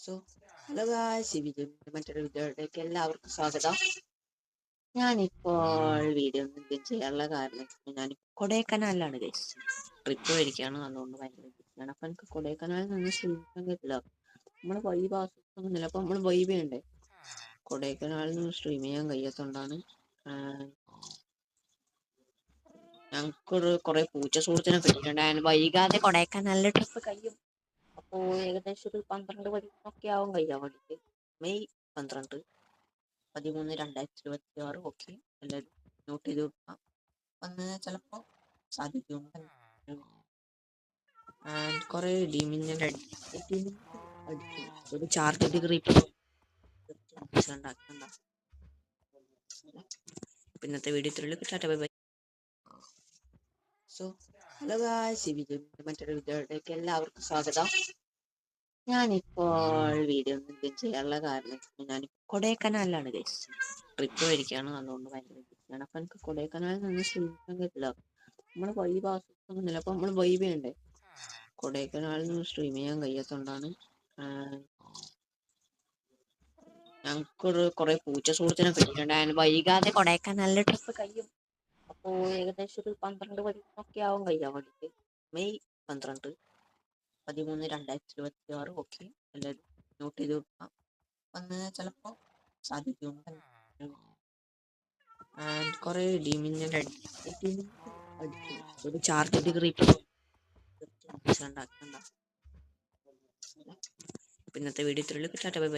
So hello guys, മറ്റൊരു വീഡിയോയിലേക്ക് എല്ലാവർക്കും സ്വാഗതം. ഞാനിപ്പോൾ വീഡിയോ ഒന്നും ചെയ്യാനുള്ള കാരണം ഞാൻ കൊടൈക്കനാലിലാണ് ഗൈസ്. ട്രിപ്പ് മേടിക്കുകയാണ്, അതുകൊണ്ട് ഭയങ്കര ബിസിയാണ്. അപ്പം എനിക്ക് കൊടൈക്കനാലിൽ നിന്ന് സ്ട്രീമിക്കാൻ പറ്റില്ല. നമ്മൾ വൈബ് ആസ്വദിക്കുന്നില്ല, അപ്പം നമ്മൾ വൈബ് ചെയ്യണ്ടേ. കൊടൈക്കനാലിൽ നിന്ന് സ്ട്രീം ചെയ്യാൻ കഴിയാത്തതുകൊണ്ടാണ് ഞങ്ങൾക്കൊരു കുറെ പൂച്ച സുഹൃത്തിനെ കിട്ടിയിട്ടുണ്ട്. വൈകാതെ കൊടൈക്കനാലിലെ ട്രിപ്പ് കഴിയും. അപ്പോൾ ഏകദേശം ഒരു 12 മണിയൊക്കെ ആവും കഴിയാൻ വേണ്ടിയിട്ട്. മെയ് 12, 13, 2026. ഓക്കെ, എല്ലാവരും നോട്ട് ചെയ്ത് വെക്കാം. വന്ന് ചിലപ്പോൾ സാധിക്കും. കുറെ ഡിമിന്നൽ ഒരു ചാർജ് ഡിഗ്രി ഉണ്ടാക്കുന്നുണ്ട. പിന്നത്തെ video tata bye bye. So hello guys, മറ്റൊരു വീഡിയോയിലേക്ക് എല്ലാവർക്കും സ്വാഗതം. ഞാനിപ്പോൾ വീഡിയോ ഒന്നും ചെയ്യാനുള്ള കാരണം ഞാൻ കൊടൈക്കനാലിലാണ് ഗൈസ്. ട്രിപ്പ് മേടിക്കുകയാണ്, അതുകൊണ്ട് ഭയങ്കര ബിസിയാണ്. അപ്പം എനിക്ക് കൊടൈക്കനാലിൽ നിന്ന് സ്ട്രീമിക്കാൻ പറ്റില്ല. നമ്മൾ വൈബ് ആസ്വദിക്കുന്നില്ല, അപ്പം നമ്മൾ വൈബ് ചെയ്യണ്ടേ. കൊടൈക്കനാലിൽ നിന്ന് സ്ട്രീം ചെയ്യാൻ കഴിയാത്തതുകൊണ്ടാണ് ഞങ്ങൾക്കൊരു കുറെ പൂച്ച സുഹൃത്തിനെ കിട്ടിയിട്ടുണ്ട്. വൈകാതെ കൊടൈക്കനാലിലെ ട്രിപ്പ് കഴിയും. അപ്പോൾ ഏകദേശം ഒരു 12 മണിയൊക്കെ ആവും കഴിയാൻ വേണ്ടിയിട്ട്. മെയ് 12, 13, 2026. ഓക്കെ, എല്ലാവരും നോട്ട് ചെയ്ത് വെക്കാം. വന്ന് ചിലപ്പോൾ സാധിക്കും. കുറെ ഡിമിന്നൽ ഒരു ചാർജ് ഡിഗ്രി ഉണ്ടാക്കുന്നുണ്ട. പിന്നത്തെ വീഡിയോ ടാറ്റ ബൈ ബൈ.